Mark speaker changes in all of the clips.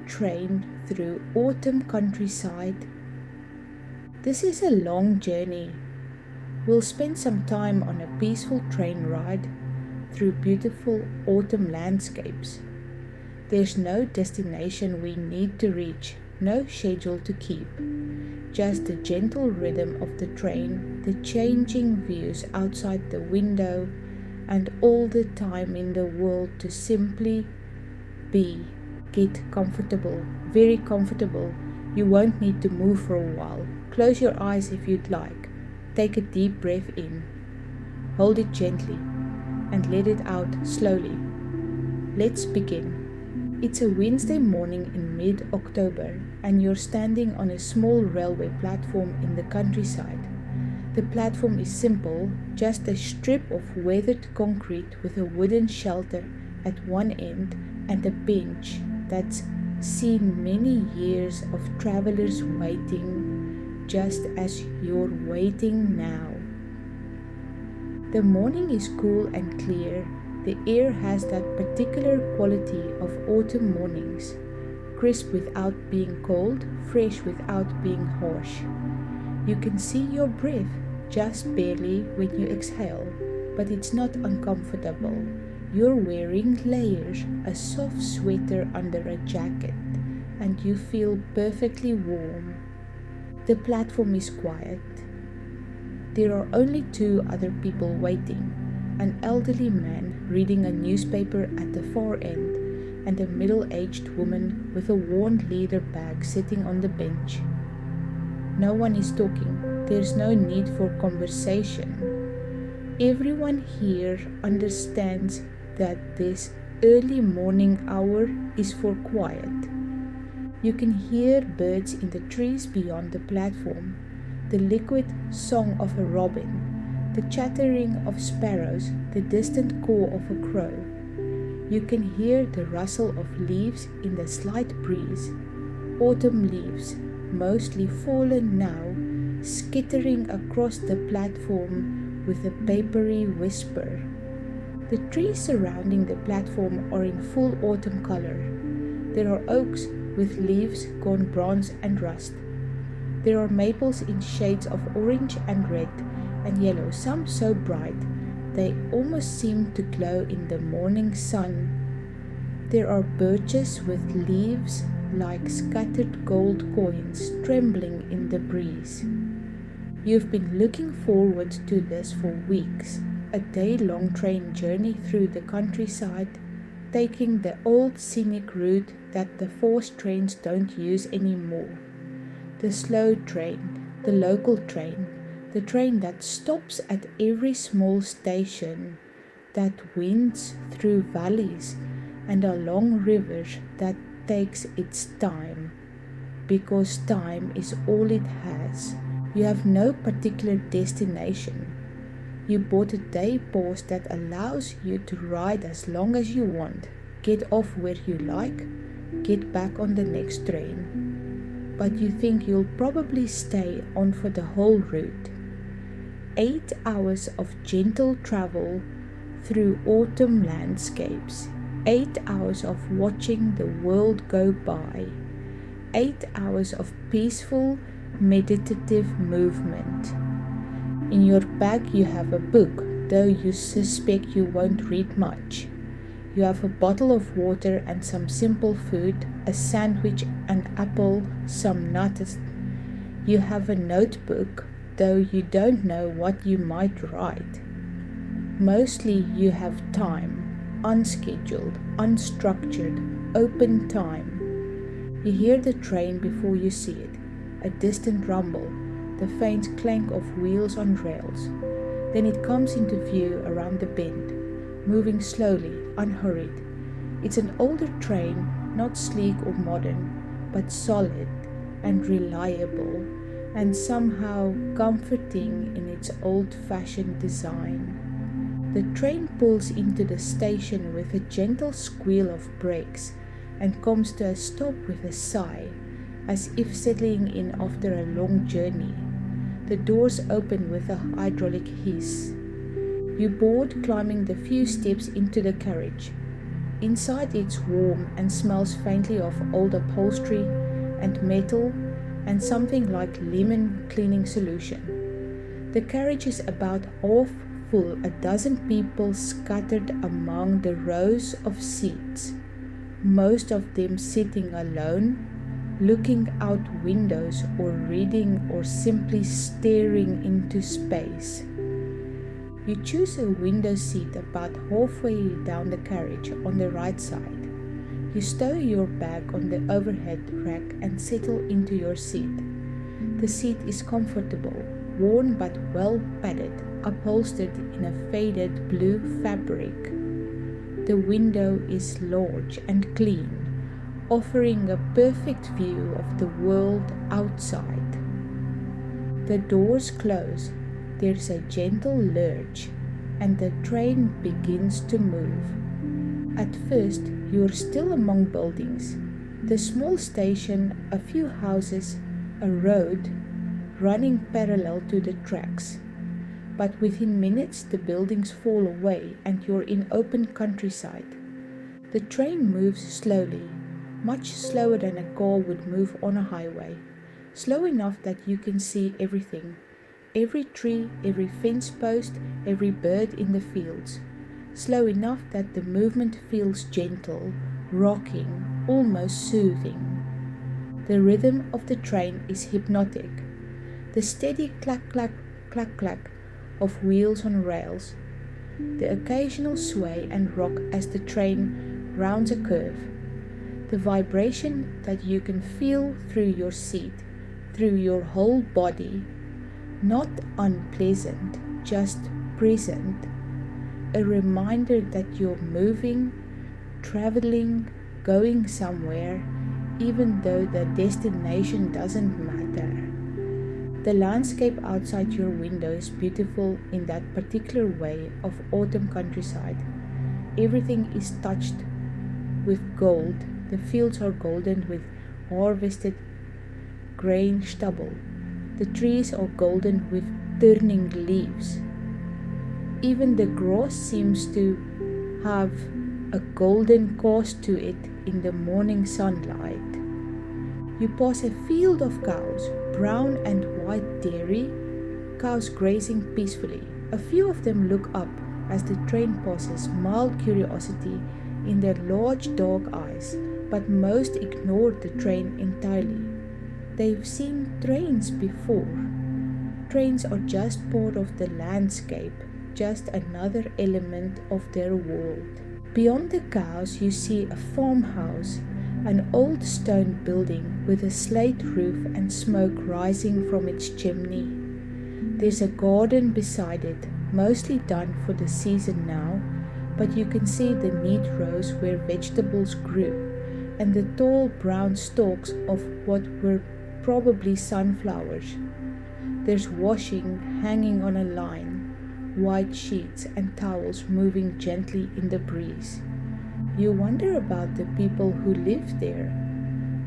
Speaker 1: train through autumn countryside. This is a long journey. We'll spend some time on a peaceful train ride through beautiful autumn landscapes. There's no destination we need to reach, no schedule to keep. Just the gentle rhythm of the train, the changing views outside the window, and all the time in the world to simply be. Get comfortable, very comfortable. You won't need to move for a while. Close your eyes if you'd like. Take a deep breath in. Hold it gently and let it out slowly. Let's begin. It's a Wednesday morning in mid-October and you're standing on a small railway platform in the countryside. The platform is simple, just a strip of weathered concrete with a wooden shelter at one end and a bench that's seen many years of travelers waiting, just as you're waiting now. The morning is cool and clear. The air has that particular quality of autumn mornings, crisp without being cold, fresh without being harsh. You can see your breath just barely when you exhale, but it's not uncomfortable. You're wearing layers, a soft sweater under a jacket, and you feel perfectly warm. The platform is quiet. There are only two other people waiting, an elderly man reading a newspaper at the far end, and a middle-aged woman with a worn leather bag sitting on the bench. No one is talking. There's no need for conversation. Everyone here understands that this early morning hour is for quiet. You can hear birds in the trees beyond the platform, the liquid song of a robin, the chattering of sparrows, the distant caw of a crow. You can hear the rustle of leaves in the slight breeze, autumn leaves, mostly fallen now, skittering across the platform with a papery whisper. The trees surrounding the platform are in full autumn color. There are oaks with leaves gone bronze and rust. There are maples in shades of orange and red and yellow, some so bright they almost seem to glow in the morning sun. There are birches with leaves like scattered gold coins trembling in the breeze. You've been looking forward to this for weeks. A day-long train journey through the countryside, taking the old scenic route that the fast trains don't use anymore. The slow train, the local train, the train that stops at every small station, that winds through valleys and along rivers, that takes its time, because time is all it has. You have no particular destination. You bought a day pass that allows you to ride as long as you want, get off where you like, get back on the next train. But you think you'll probably stay on for the whole route. 8 hours of gentle travel through autumn landscapes, 8 hours of watching the world go by, 8 hours of peaceful, meditative movement. In your bag you have a book, though you suspect you won't read much. You have a bottle of water and some simple food, a sandwich, an apple, some nuts. You have a notebook, though you don't know what you might write. Mostly you have time, unscheduled, unstructured, open time. You hear the train before you see it, a distant rumble, the faint clank of wheels on rails. Then it comes into view around the bend, moving slowly, unhurried. It's an older train, not sleek or modern, but solid and reliable, and somehow comforting in its old-fashioned design. The train pulls into the station with a gentle squeal of brakes and comes to a stop with a sigh, as if settling in after a long journey. The doors open with a hydraulic hiss. You board, climbing the few steps into the carriage. Inside it's warm and smells faintly of old upholstery and metal and something like lemon cleaning solution. The carriage is about half full, a dozen people scattered among the rows of seats, most of them sitting alone, looking out windows or reading or simply staring into space. You choose a window seat about halfway down the carriage on the right side. You stow your bag on the overhead rack and settle into your seat. The seat is comfortable, worn but well padded, upholstered in a faded blue fabric. The window is large and clean, offering a perfect view of the world outside. The doors close, there's a gentle lurch, and the train begins to move. At first, you're still among buildings. The small station, a few houses, a road running parallel to the tracks. But within minutes, the buildings fall away and you're in open countryside. The train moves slowly, much slower than a car would move on a highway, slow enough that you can see everything, every tree, every fence post, every bird in the fields, slow enough that the movement feels gentle, rocking, almost soothing. The rhythm of the train is hypnotic. The steady clack, clack, clack, clack of wheels on rails, the occasional sway and rock as the train rounds a curve, the vibration that you can feel through your seat, through your whole body, not unpleasant, just present, a reminder that you're moving, traveling, going somewhere, even though the destination doesn't matter. The landscape outside your window is beautiful in that particular way of autumn countryside. Everything is touched with gold. The fields are golden with harvested grain stubble. The trees are golden with turning leaves. Even the grass seems to have a golden cast to it in the morning sunlight. You pass a field of cows, brown and white dairy, cows grazing peacefully. A few of them look up as the train passes, mild curiosity in their large dark eyes, but most ignore the train entirely. They've seen trains before. Trains are just part of the landscape, just another element of their world. Beyond the cows, you see a farmhouse, an old stone building with a slate roof and smoke rising from its chimney. There's a garden beside it, mostly done for the season now, but you can see the neat rows where vegetables grew and the tall brown stalks of what were probably sunflowers. There's washing hanging on a line, white sheets and towels moving gently in the breeze. You wonder about the people who live there.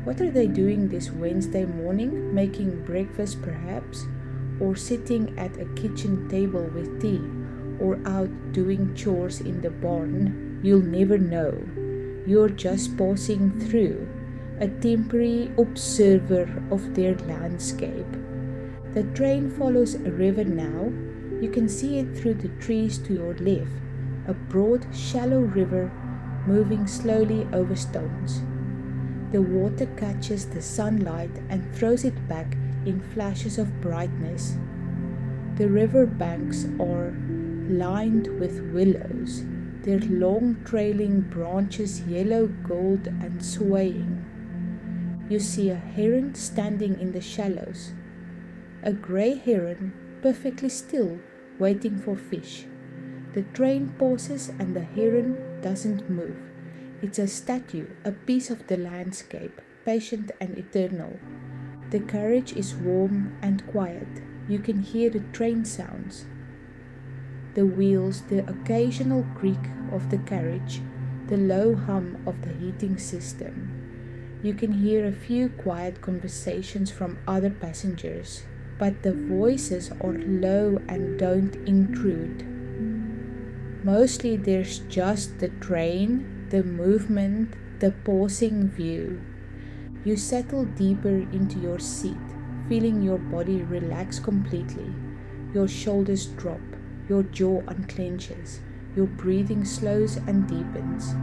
Speaker 1: What are they doing this Wednesday morning? Making breakfast perhaps? Or sitting at a kitchen table with tea? Or out doing chores in the barn? You'll never know. You're just passing through, a temporary observer of their landscape. The train follows a river now. You can see it through the trees to your left, a broad, shallow river moving slowly over stones. The water catches the sunlight and throws it back in flashes of brightness. The river banks are lined with willows, their long trailing branches yellow gold and swaying. You see a heron standing in the shallows, a grey heron perfectly still, waiting for fish. The train pauses and the heron doesn't move. It's a statue, a piece of the landscape, patient and eternal. The carriage is warm and quiet. You can hear the train sounds. The wheels, the occasional creak of the carriage, the low hum of the heating system. You can hear a few quiet conversations from other passengers, but the voices are low and don't intrude. Mostly there's just the train, the movement, the pausing view. You settle deeper into your seat, feeling your body relax completely. Your shoulders drop, your jaw unclenches, your breathing slows and deepens.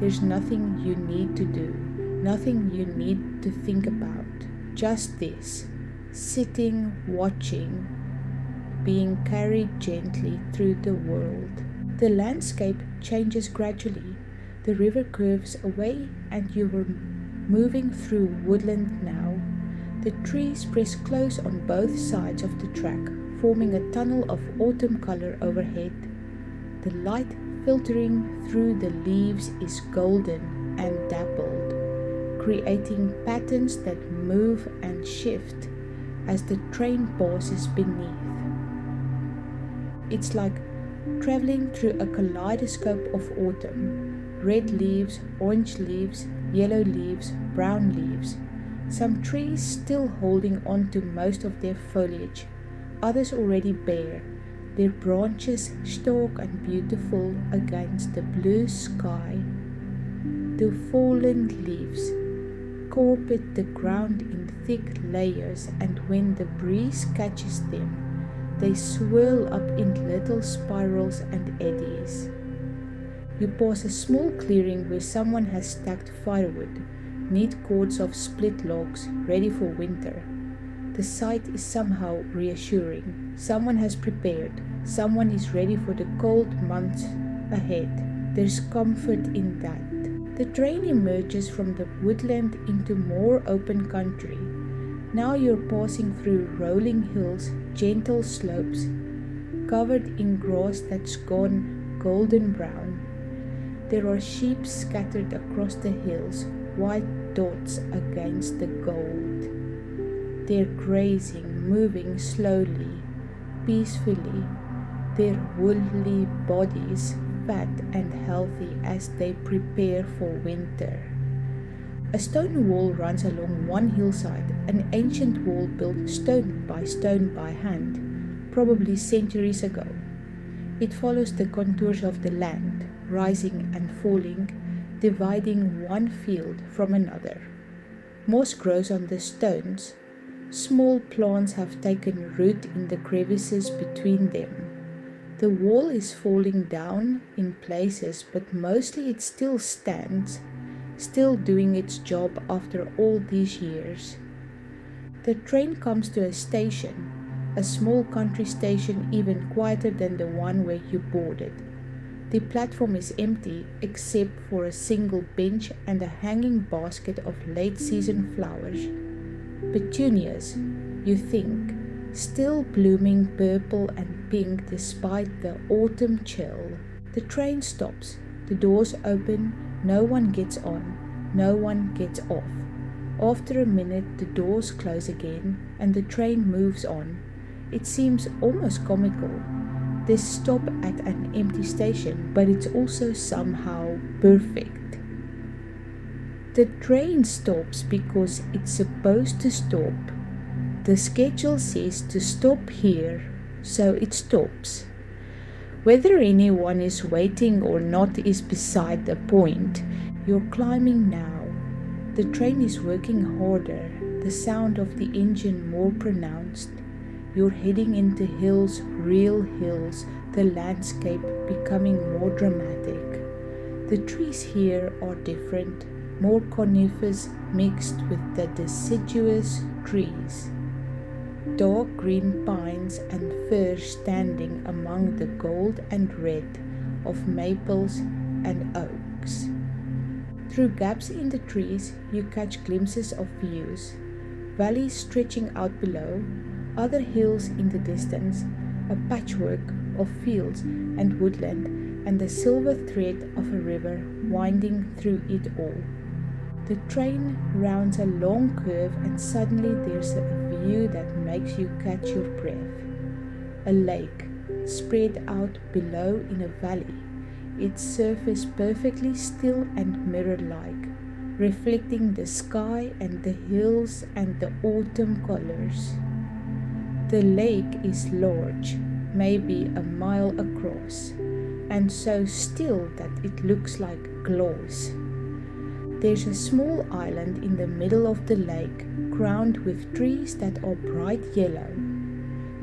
Speaker 1: There's nothing you need to do, nothing you need to think about. Just this, sitting, watching, being carried gently through the world. The landscape changes gradually. The river curves away and you are moving through woodland now. The trees press close on both sides of the track, forming a tunnel of autumn color overhead. The light filtering through the leaves is golden and dappled, creating patterns that move and shift as the train passes beneath. It's like traveling through a kaleidoscope of autumn. Red leaves, orange leaves, yellow leaves, brown leaves. Some trees still holding on to most of their foliage, others already bare, their branches stark and beautiful against the blue sky. The fallen leaves carpet the ground in thick layers, and when the breeze catches them, they swirl up in little spirals and eddies. You pass a small clearing where someone has stacked firewood, neat cords of split logs ready for winter. The sight is somehow reassuring. Someone has prepared. Someone is ready for the cold months ahead. There's comfort in that. The train emerges from the woodland into more open country. Now you're passing through rolling hills, gentle slopes, covered in grass that's gone golden brown. There are sheep scattered across the hills, white dots against the gold. They're grazing, moving slowly, peacefully, their woolly bodies fat and healthy as they prepare for winter. A stone wall runs along one hillside, an ancient wall built stone by hand, probably centuries ago. It follows the contours of the land, rising and falling, dividing one field from another. Moss grows on the stones. Small plants have taken root in the crevices between them. The wall is falling down in places, but mostly it still stands, still doing its job after all these years. The train comes to a station, a small country station even quieter than the one where you boarded. The platform is empty except for a single bench and a hanging basket of late-season flowers. Petunias, you think, still blooming purple and pink despite the autumn chill. The train stops, the doors open, no one gets on, no one gets off. After a minute the doors close again and the train moves on. It seems almost comical. This stop at an empty station, but it's also somehow perfect. The train stops because it's supposed to stop. The schedule says to stop here, so it stops. Whether anyone is waiting or not is beside the point. You're climbing now. The train is working harder, the sound of the engine more pronounced. You're heading into hills, real hills, the landscape becoming more dramatic. The trees here are different, more coniferous mixed with the deciduous trees. Dark green pines and firs standing among the gold and red of maples and oaks. Through gaps in the trees, you catch glimpses of views, valleys stretching out below, other hills in the distance, a patchwork of fields and woodland, and the silver thread of a river winding through it all. The train rounds a long curve and suddenly there's a view that makes you catch your breath. A lake spread out below in a valley, its surface perfectly still and mirror-like, reflecting the sky and the hills and the autumn colors. The lake is large, maybe a mile across, and so still that it looks like claws. There's a small island in the middle of the lake, crowned with trees that are bright yellow.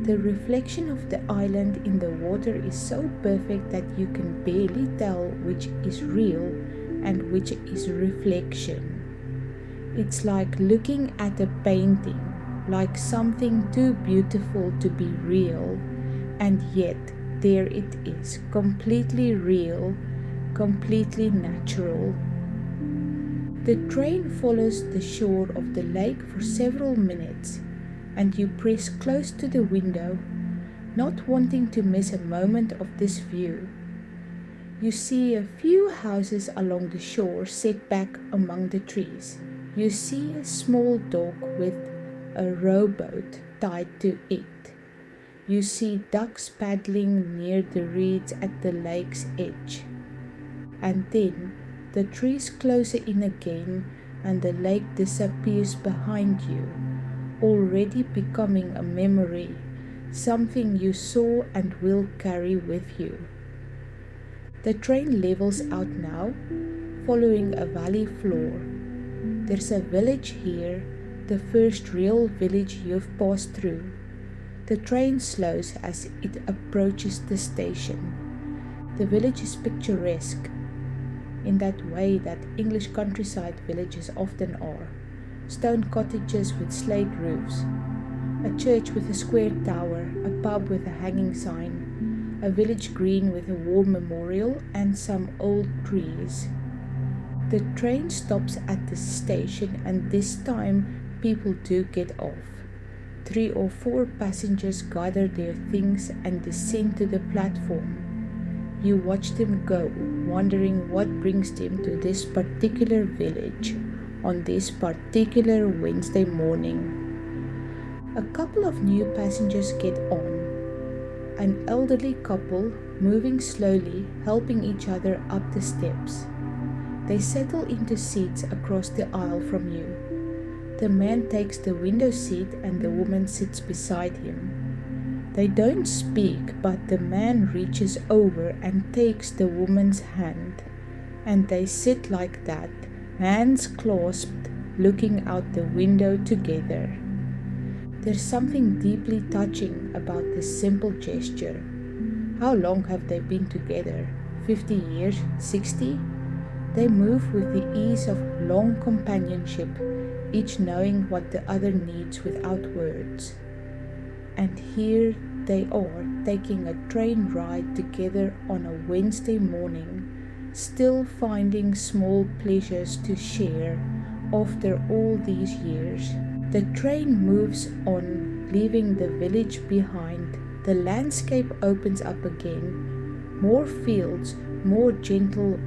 Speaker 1: The reflection of the island in the water is so perfect that you can barely tell which is real and which is reflection. It's like looking at a painting, like something too beautiful to be real, and yet there it is, completely real, completely natural. The train follows the shore of the lake for several minutes, and you press close to the window, not wanting to miss a moment of this view. You see a few houses along the shore set back among the trees. You see a small dock with a rowboat tied to it. You see ducks paddling near the reeds at the lake's edge. And then the trees close in again and the lake disappears behind you, already becoming a memory, something you saw and will carry with you. The train levels out now, following a valley floor. There's a village here, the first real village you've passed through. The train slows as it approaches the station. The village is picturesque, in that way that English countryside villages often are. Stone cottages with slate roofs, a church with a square tower, a pub with a hanging sign, a village green with a war memorial, and some old trees. The train stops at the station, and this time people do get off. 3 or 4 passengers gather their things and descend to the platform. You watch them go, wondering what brings them to this particular village on this particular Wednesday morning. A couple of new passengers get on. An elderly couple, moving slowly, helping each other up the steps. They settle into seats across the aisle from you. The man takes the window seat and the woman sits beside him. They don't speak, but the man reaches over and takes the woman's hand, and they sit like that, hands clasped, looking out the window together. There's something deeply touching about this simple gesture. How long have they been together? 50 years? 60? They move with the ease of long companionship, each knowing what the other needs without words. And here they are, taking a train ride together on a Wednesday morning, still finding small pleasures to share after all these years. The train moves on, leaving the village behind. The landscape opens up again. More fields, more gentle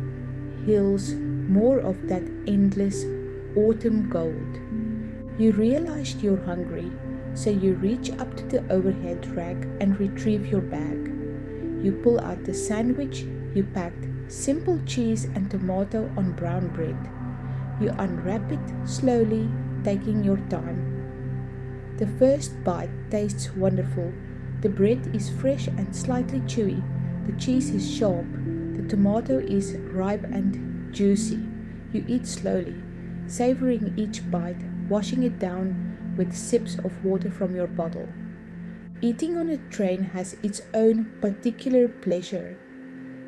Speaker 1: hills, more of that endless autumn gold. You realized you're hungry, so you reach up to the overhead rack and retrieve your bag. You pull out the sandwich you packed, simple cheese and tomato on brown bread. You unwrap it slowly, taking your time. The first bite tastes wonderful. The bread is fresh and slightly chewy. The cheese is sharp. The tomato is ripe and juicy. You eat slowly, savoring each bite, washing it down with sips of water from your bottle. Eating on a train has its own particular pleasure.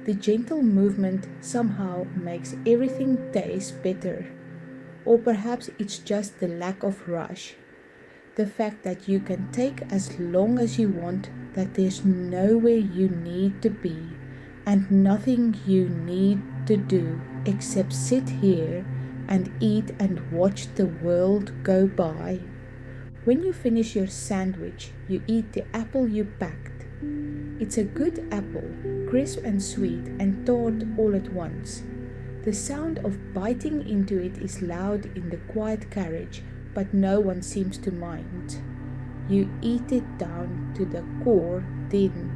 Speaker 1: The gentle movement somehow makes everything taste better. Or perhaps it's just the lack of rush. The fact that you can take as long as you want, that there's nowhere you need to be, and nothing you need to do except sit here and eat and watch the world go by. When you finish your sandwich, you eat the apple you packed. It's a good apple, crisp and sweet and tart all at once. The sound of biting into it is loud in the quiet carriage, but no one seems to mind. You eat it down to the core, then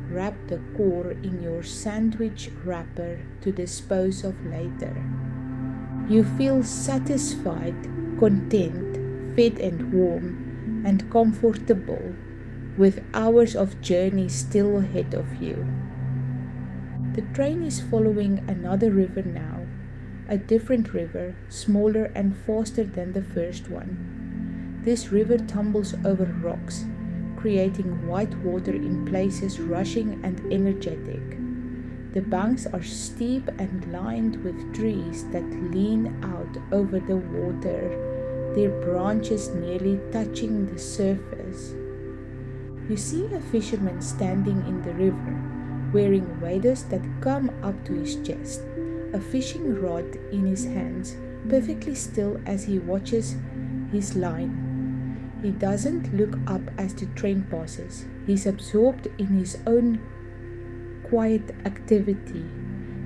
Speaker 1: wrap the core in your sandwich wrapper to dispose of later. You feel satisfied, content, fed and warm, and comfortable, with hours of journey still ahead of you. The train is following another river now, a different river, smaller and faster than the first one. This river tumbles over rocks, creating white water in places, rushing and energetic. The banks are steep and lined with trees that lean out over the water, their branches nearly touching the surface. You see a fisherman standing in the river, wearing waders that come up to his chest, a fishing rod in his hands, perfectly still as he watches his line. He doesn't look up as the train passes. He's absorbed in his own quiet activity,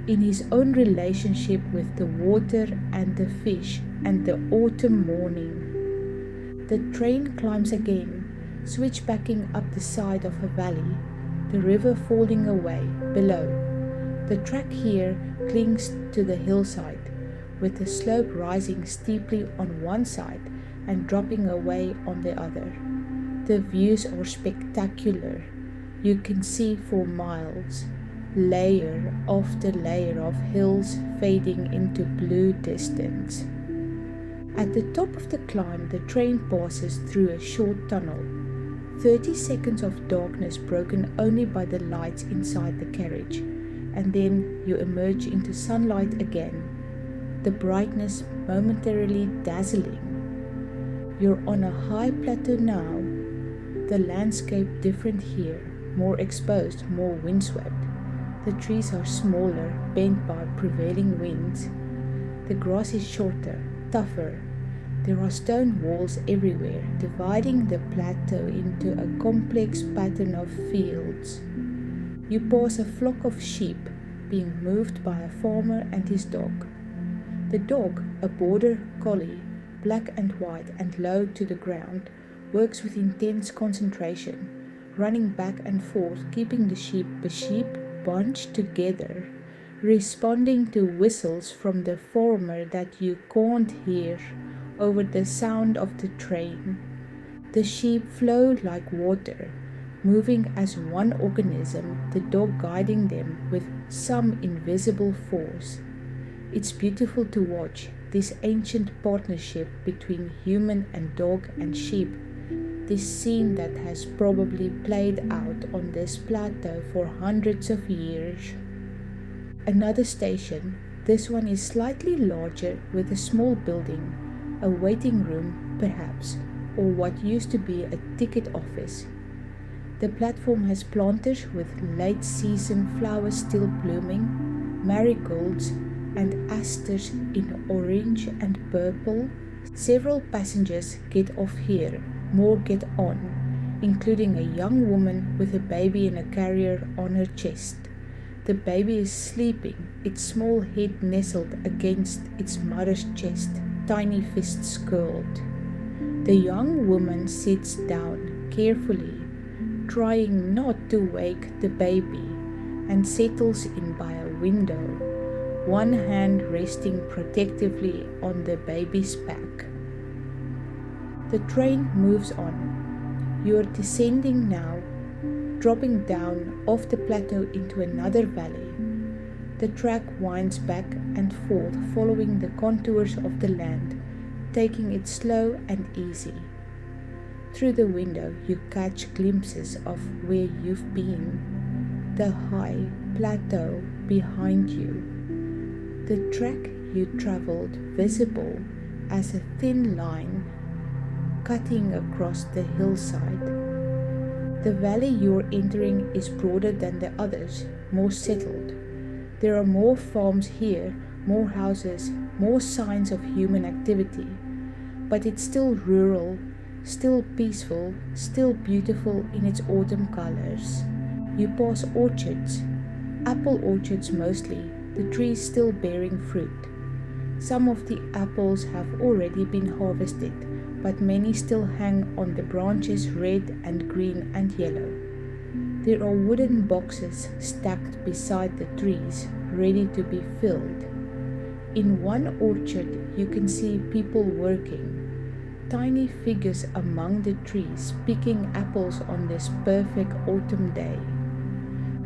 Speaker 1: in his own relationship with the water and the fish and the autumn morning. The train climbs again, switchbacking up the side of a valley, the river falling away below. The track here clings to the hillside, with the slope rising steeply on one side and dropping away on the other. The views are spectacular. You can see for miles, layer after layer of hills fading into blue distance. At the top of the climb, the train passes through a short tunnel, 30 seconds of darkness broken only by the lights inside the carriage, and then you emerge into sunlight again, the brightness momentarily dazzling. You're on a high plateau now, the landscape different here, more exposed, more windswept. The trees are smaller, bent by prevailing winds. The grass is shorter, tougher. There are stone walls everywhere, dividing the plateau into a complex pattern of fields. You pass a flock of sheep being moved by a farmer and his dog. The dog, a border collie, black and white and low to the ground, works with intense concentration, running back and forth, keeping the sheep bunched together, responding to whistles from the farmer that you can't hear over the sound of the train. The sheep flow like water, moving as one organism, the dog guiding them with some invisible force. It's beautiful to watch this ancient partnership between human and dog and sheep, this scene that has probably played out on this plateau for hundreds of years. Another station, this one is slightly larger with a small building, a waiting room perhaps, or what used to be a ticket office. The platform has planters with late season flowers still blooming, marigolds and asters in orange and purple. Several passengers get off here, more get on, including a young woman with a baby in a carrier on her chest. The baby is sleeping, its small head nestled against its mother's chest, tiny fists curled. The young woman sits down carefully, trying not to wake the baby, and settles in by a window, one hand resting protectively on the baby's back. The train moves on. You are descending now, dropping down off the plateau into another valley. The track winds back and forth, following the contours of the land, taking it slow and easy. Through the window, you catch glimpses of where you've been, the high plateau behind you, the track you traveled visible as a thin line cutting across the hillside. The valley you're entering is broader than the others, more settled. There are more farms here, more houses, more signs of human activity, but it's still rural, still peaceful, still beautiful in its autumn colors. You pass orchards, apple orchards mostly, the trees still bearing fruit. Some of the apples have already been harvested, but many still hang on the branches, red and green and yellow. There are wooden boxes stacked beside the trees, ready to be filled. In one orchard you can see people working, tiny figures among the trees picking apples on this perfect autumn day.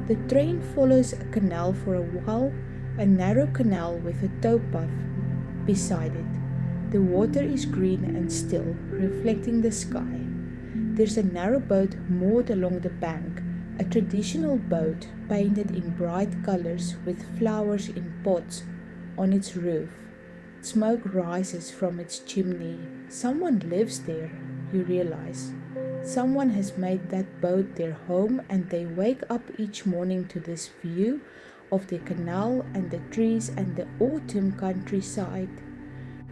Speaker 1: The train follows a canal for a while, a narrow canal with a towpath beside it. The water is green and still, reflecting the sky. There's a narrow boat moored along the bank, a traditional boat painted in bright colors with flowers in pots on its roof. Smoke rises from its chimney. Someone lives there, you realize. Someone has made that boat their home, and they wake up each morning to this view of the canal and the trees and the autumn countryside.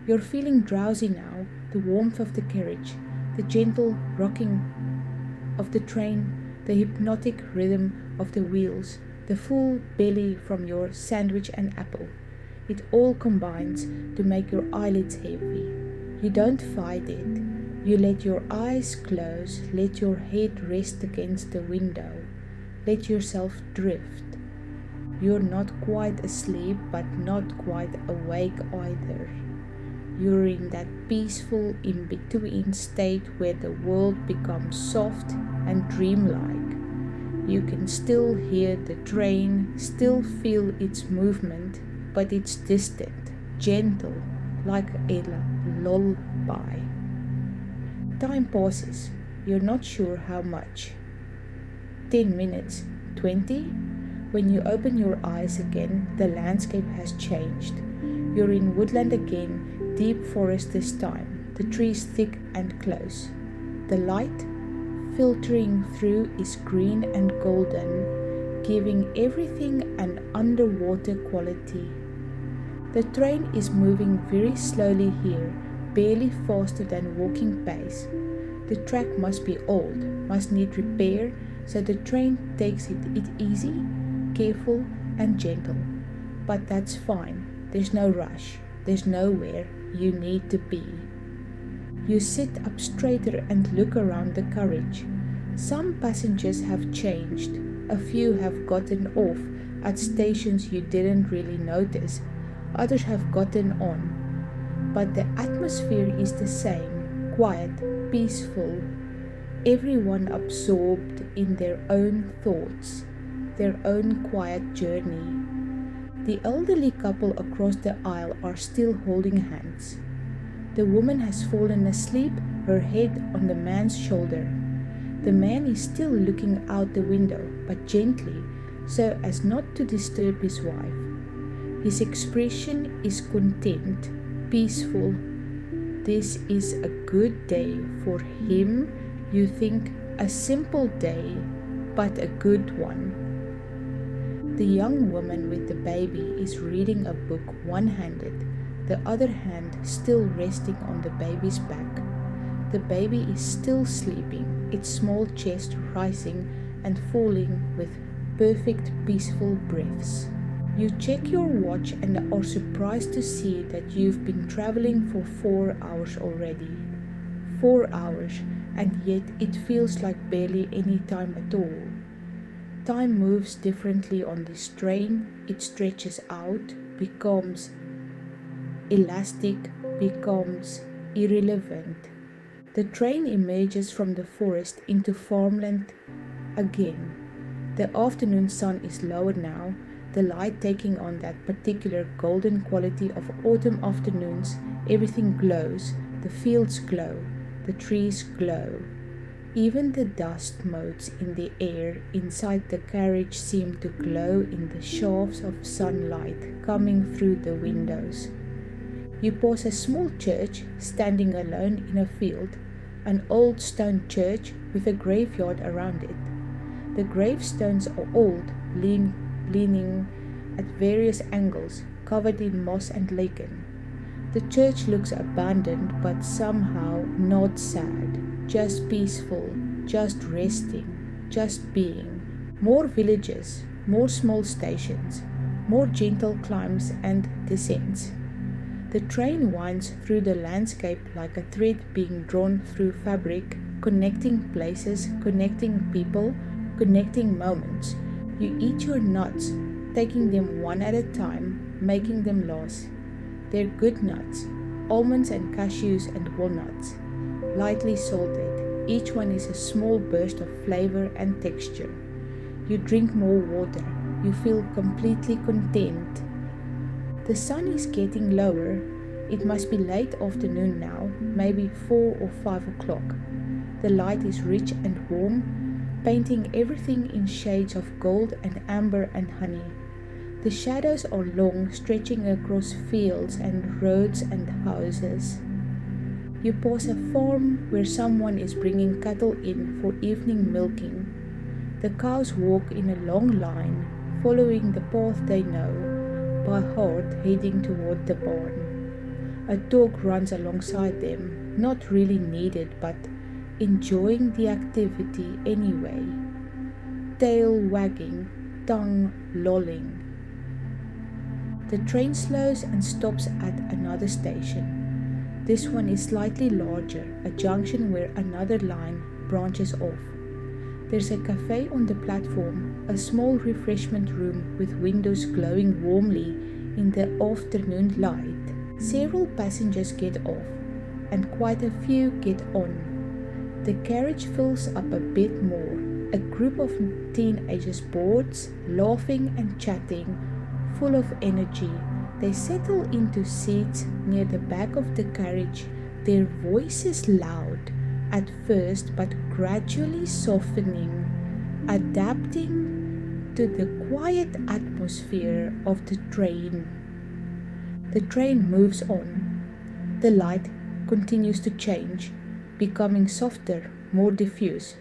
Speaker 1: You're feeling drowsy now, the warmth of the carriage, the gentle rocking of the train, the hypnotic rhythm of the wheels, the full belly from your sandwich and apple. It all combines to make your eyelids heavy. You don't fight it. You let your eyes close, let your head rest against the window, let yourself drift. You're not quite asleep, but not quite awake either. You're in that peaceful in-between state where the world becomes soft and dreamlike. You can still hear the train, still feel its movement, but it's distant, gentle, like a lullaby. Time passes. You're not sure how much. 10 minutes, 20? When you open your eyes again, the landscape has changed. You're in woodland again, deep forest this time, the trees thick and close. The light filtering through is green and golden, giving everything an underwater quality. The train is moving very slowly here, barely faster than walking pace. The track must be old, must need repair, so the train takes it easy, careful and gentle. But that's fine. There's no rush. There's nowhere you need to be. You sit up straighter and look around the carriage. Some passengers have changed. A few have gotten off at stations you didn't really notice. Others have gotten on. But the atmosphere is the same, quiet, peaceful. Everyone absorbed in their own thoughts, their own quiet journey. The elderly couple across the aisle are still holding hands. The woman has fallen asleep, her head on the man's shoulder. The man is still looking out the window, but gently, so as not to disturb his wife. His expression is content, peaceful. This is a good day for him, you think, a simple day, but a good one. The young woman with the baby is reading a book one-handed, the other hand still resting on the baby's back. The baby is still sleeping, its small chest rising and falling with perfect peaceful breaths. You check your watch and are surprised to see that you've been traveling for 4 hours already. 4 hours, and yet it feels like barely any time at all. Time moves differently on this train. It stretches out, becomes elastic, becomes irrelevant. The train emerges from the forest into farmland again. The afternoon sun is lower now, the light taking on that particular golden quality of autumn afternoons. Everything glows, the fields glow, the trees glow. Even the dust motes in the air inside the carriage seem to glow in the shafts of sunlight coming through the windows. You pass a small church standing alone in a field, an old stone church with a graveyard around it. The gravestones are old, leaning at various angles, covered in moss and lichen. The church looks abandoned, but somehow not sad, just peaceful, just resting, just being. More villages, more small stations, more gentle climbs and descents. The train winds through the landscape like a thread being drawn through fabric, connecting places, connecting people, connecting moments. You eat your nuts, taking them one at a time, making them last. They're good nuts, almonds and cashews and walnuts, lightly salted. Each one is a small burst of flavor and texture. You drink more water. You feel completely content. The sun is getting lower. It must be late afternoon now, maybe 4 or 5 o'clock. The light is rich and warm, painting everything in shades of gold and amber and honey. The shadows are long, stretching across fields and roads and houses. You pass a farm where someone is bringing cattle in for evening milking. The cows walk in a long line, following the path they know, by heart heading toward the barn. A dog runs alongside them, not really needed, but enjoying the activity anyway. Tail wagging, tongue lolling. The train slows and stops at another station. This one is slightly larger, a junction where another line branches off. There's a cafe on the platform, a small refreshment room with windows glowing warmly in the afternoon light. Several passengers get off, and quite a few get on. The carriage fills up a bit more. A group of teenagers boards, laughing and chatting, full of energy. They settle into seats near the back of the carriage, their voices loud at first but gradually softening, adapting to the quiet atmosphere of the train. The train moves on. The light continues to change, becoming softer, more diffuse.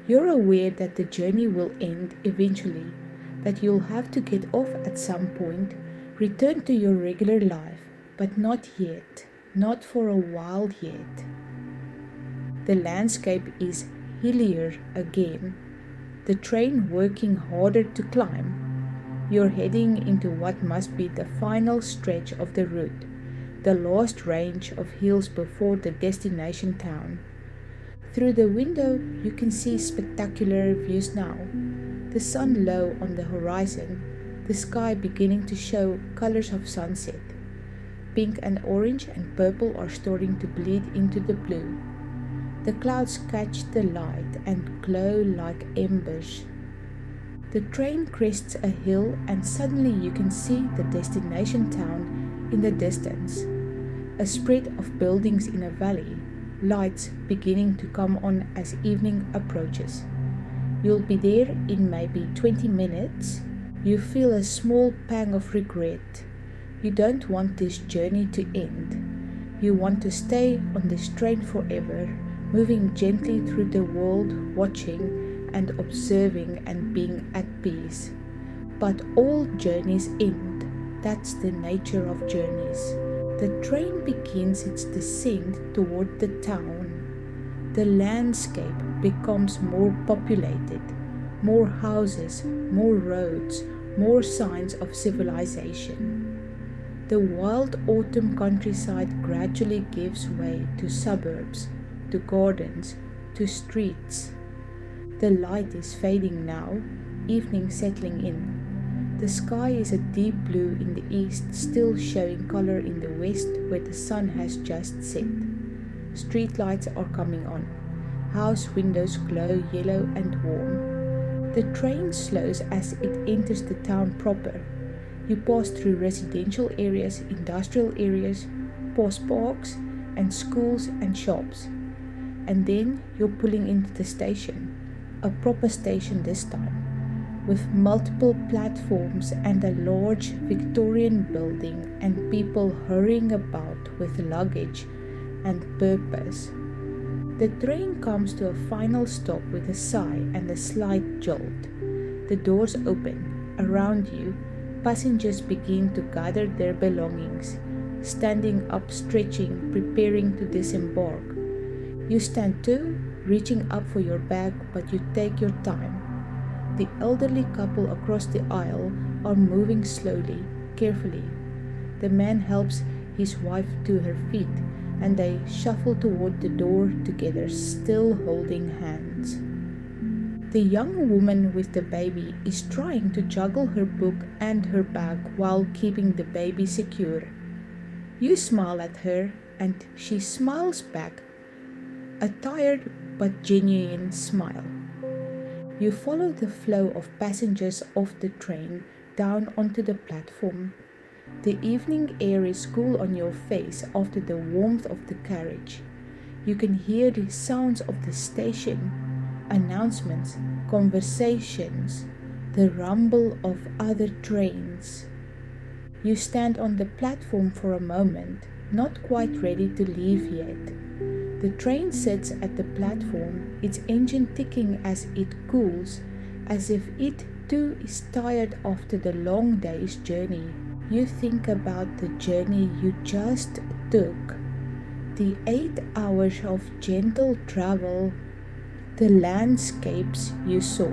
Speaker 1: You're aware that the journey will end eventually, that you'll have to get off at some point, return to your regular life, but not yet, not for a while yet. The landscape is hillier again, the train working harder to climb. You're heading into what must be the final stretch of the route, the last range of hills before the destination town. Through the window, you can see spectacular views now. The sun low on the horizon, the sky beginning to show colors of sunset. Pink and orange and purple are starting to bleed into the blue. The clouds catch the light and glow like embers. The train crests a hill and suddenly you can see the destination town in the distance. A spread of buildings in a valley, lights beginning to come on as evening approaches. You'll be there in maybe 20 minutes. You feel a small pang of regret. You don't want this journey to end. You want to stay on this train forever, moving gently through the world, watching and observing and being at peace. But all journeys end. That's the nature of journeys. The train begins its descent toward the town. The landscape becomes more populated, more houses, more roads, more signs of civilization. The wild autumn countryside gradually gives way to suburbs, to gardens, to streets. The light is fading now, evening settling in. The sky is a deep blue in the east, still showing color in the west where the sun has just set. Street lights are coming on. House windows glow yellow and warm. The train slows as it enters the town proper. You pass through residential areas, industrial areas, past parks and schools and shops. And then you're pulling into the station. A proper station this time, with multiple platforms and a large Victorian building and people hurrying about with luggage and purpose. The train comes to a final stop with a sigh and a slight jolt. The doors open. Around you, passengers begin to gather their belongings, standing up, stretching, preparing to disembark. You stand too, reaching up for your bag, but you take your time. The elderly couple across the aisle are moving slowly, carefully. The man helps his wife to her feet, and they shuffle toward the door together, still holding hands. The young woman with the baby is trying to juggle her book and her bag while keeping the baby secure. You smile at her, and she smiles back, a tired but genuine smile. You follow the flow of passengers off the train down onto the platform. The evening air is cool on your face after the warmth of the carriage. You can hear the sounds of the station, announcements, conversations, the rumble of other trains. You stand on the platform for a moment, not quite ready to leave yet. The train sits at the platform, its engine ticking as it cools, as if it too is tired after the long day's journey. You think about the journey you just took, the 8 hours of gentle travel, the landscapes you saw,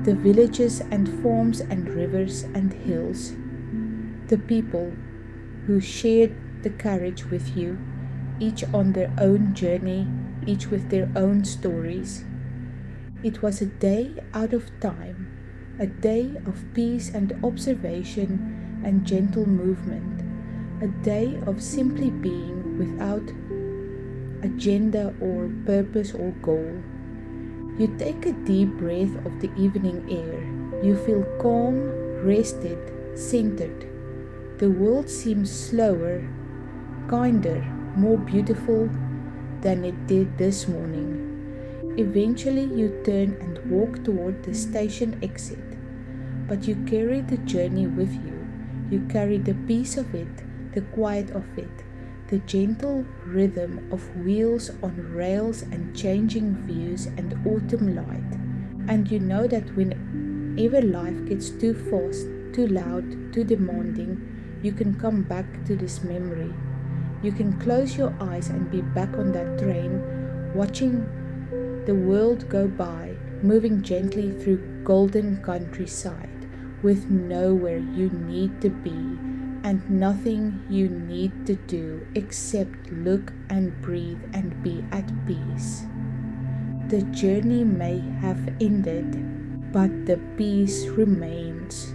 Speaker 1: the villages and farms and rivers and hills, the people who shared the carriage with you, each on their own journey, each with their own stories. It was a day out of time, a day of peace and observation and gentle movement, a day of simply being without agenda or purpose or goal. You take a deep breath of the evening air. You feel calm, rested, centered. The world seems slower, kinder, more beautiful than it did this morning. Eventually you turn and walk toward the station exit, but you carry the journey with you. You carry the peace of it, the quiet of it, the gentle rhythm of wheels on rails and changing views and autumn light. And you know that whenever life gets too fast, too loud, too demanding, you can come back to this memory. You can close your eyes and be back on that train, watching the world go by, moving gently through golden countryside, with nowhere you need to be and nothing you need to do except look and breathe and be at peace. The journey may have ended, but the peace remains.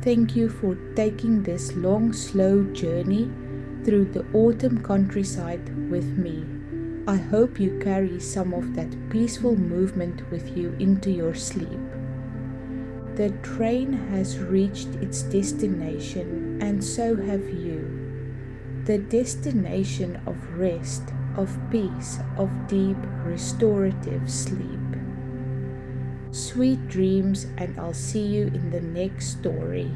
Speaker 1: Thank you for taking this long, slow journey through the autumn countryside with me. I hope you carry some of that peaceful movement with you into your sleep. The train has reached its destination, and so have you. The destination of rest, of peace, of deep, restorative sleep. Sweet dreams, and I'll see you in the next story.